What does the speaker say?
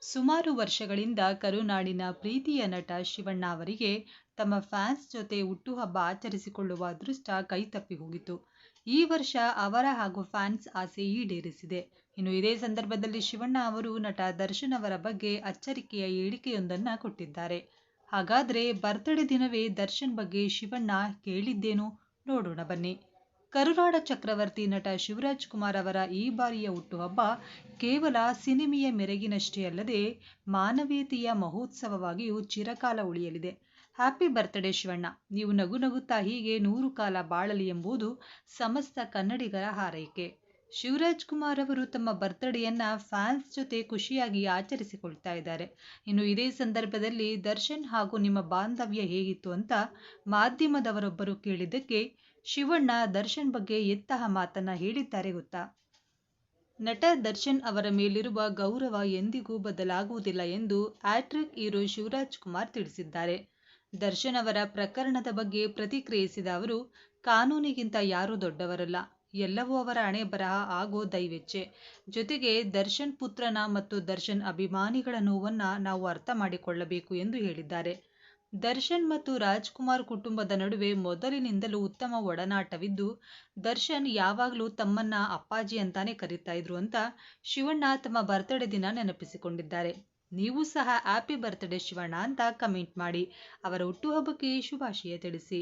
ಸುಮಾರು ವರ್ಷಗಳಿಂದ ಕರುನಾಡಿನ ಪ್ರೀತಿಯ ನಟ ಶಿವಣ್ಣ ಅವರಿಗೆ ತಮ್ಮ ಫ್ಯಾನ್ಸ್ ಜೊತೆ ಹುಟ್ಟುಹಬ್ಬ ಆಚರಿಸಿಕೊಳ್ಳುವ ಅದೃಷ್ಟ ಕೈತಪ್ಪಿ ಹೋಗಿತ್ತು. ಈ ವರ್ಷ ಅವರ ಹಾಗೂ ಫ್ಯಾನ್ಸ್ ಆಸೆ ಈಡೇರಿಸಿದೆ. ಇನ್ನು ಇದೇ ಸಂದರ್ಭದಲ್ಲಿ ಶಿವಣ್ಣ ಅವರು ನಟ ದರ್ಶನ್ ಅವರ ಬಗ್ಗೆ ಅಚ್ಚರಿಕೆಯ ಹೇಳಿಕೆಯೊಂದನ್ನ ಕೊಟ್ಟಿದ್ದಾರೆ. ಹಾಗಾದ್ರೆ ಬರ್ತ್ಡೇ ದಿನವೇ ದರ್ಶನ್ ಬಗ್ಗೆ ಶಿವಣ್ಣ ಕೇಳಿದ್ದೇನು? ನೋಡೋಣ ಬನ್ನಿ. ಕರುನಾಡ ಚಕ್ರವರ್ತಿ ನಟ ಶಿವರಾಜ್ ಕುಮಾರ್ ಅವರ ಈ ಬಾರಿಯ ಹುಟ್ಟುಹಬ್ಬ ಕೇವಲ ಸಿನಿಮೆಯ ಮೆರಗಿನಷ್ಟೇ ಅಲ್ಲದೆ ಮಾನವೀಯತೆಯ ಮಹೋತ್ಸವವಾಗಿಯೂ ಚಿರಕಾಲ ಉಳಿಯಲಿದೆ. ಹ್ಯಾಪಿ ಬರ್ತ್ಡೇ ಶಿವಣ್ಣ, ನೀವು ನಗು ನಗುತ್ತಾ ಹೀಗೆ 100 ಕಾಲ ಬಾಳಲಿ ಎಂಬುದು ಸಮಸ್ತ ಕನ್ನಡಿಗರ ಹಾರೈಕೆ. ಶಿವರಾಜ್ ಕುಮಾರ್ ಅವರು ತಮ್ಮ ಬರ್ತ್ಡೇಯನ್ನ ಫ್ಯಾನ್ಸ್ ಜೊತೆ ಖುಷಿಯಾಗಿ ಆಚರಿಸಿಕೊಳ್ತಾ ಇದ್ದಾರೆ. ಇನ್ನು ಇದೇ ಸಂದರ್ಭದಲ್ಲಿ ದರ್ಶನ್ ಹಾಗೂ ನಿಮ್ಮ ಬಾಂಧವ್ಯ ಹೇಗಿತ್ತು ಅಂತ ಮಾಧ್ಯಮದವರೊಬ್ಬರು ಕೇಳಿದ್ದಕ್ಕೆ ಶಿವಣ್ಣ ದರ್ಶನ್ ಬಗ್ಗೆ ಎಂತಹ ಮಾತನ್ನ ಹೇಳಿದ್ದಾರೆ ಗೊತ್ತಾ? ನಟ ದರ್ಶನ್ ಅವರ ಮೇಲಿರುವ ಗೌರವ ಎಂದಿಗೂ ಬದಲಾಗುವುದಿಲ್ಲ ಎಂದು ಹ್ಯಾಟ್ರಿಕ್ ಹೀರೋ ಶಿವರಾಜ್ ಕುಮಾರ್ ತಿಳಿಸಿದ್ದಾರೆ. ದರ್ಶನ್ ಅವರ ಪ್ರಕರಣದ ಬಗ್ಗೆ ಪ್ರತಿಕ್ರಿಯಿಸಿದ ಅವರು, ಕಾನೂನಿಗಿಂತ ಯಾರೂ ದೊಡ್ಡವರಲ್ಲ, ಎಲ್ಲವೂ ಅವರ ಹಣೆಬರಹ ಹಾಗೂ ದೈವೇಚ್ಛೆ. ಜೊತೆಗೆ ದರ್ಶನ್ ಪುತ್ರನ ಮತ್ತು ದರ್ಶನ್ ಅಭಿಮಾನಿಗಳ ನೋವನ್ನ ನಾವು ಅರ್ಥ ಮಾಡಿಕೊಳ್ಳಬೇಕು ಎಂದು ಹೇಳಿದ್ದಾರೆ. ದರ್ಶನ್ ಮತ್ತು ರಾಜ್ಕುಮಾರ್ ಕುಟುಂಬದ ನಡುವೆ ಮೊದಲಿನಿಂದಲೂ ಉತ್ತಮ ಒಡನಾಟವಿದ್ದು, ದರ್ಶನ್ ಯಾವಾಗಲೂ ತಮ್ಮನ್ನ ಅಪ್ಪಾಜಿ ಅಂತಾನೆ ಕರೀತಾ ಇದ್ರು ಅಂತ ಶಿವಣ್ಣ ತಮ್ಮ ಬರ್ತ್ಡೇ ದಿನ ನೆನಪಿಸಿಕೊಂಡಿದ್ದಾರೆ. ನೀವು ಸಹ ಹ್ಯಾಪಿ ಬರ್ತ್ಡೇ ಶಿವಣ್ಣ ಅಂತ ಕಮೆಂಟ್ ಮಾಡಿ ಅವರ ಹುಟ್ಟುಹಬ್ಬಕ್ಕೆ ಶುಭಾಶಯ ತಿಳಿಸಿ.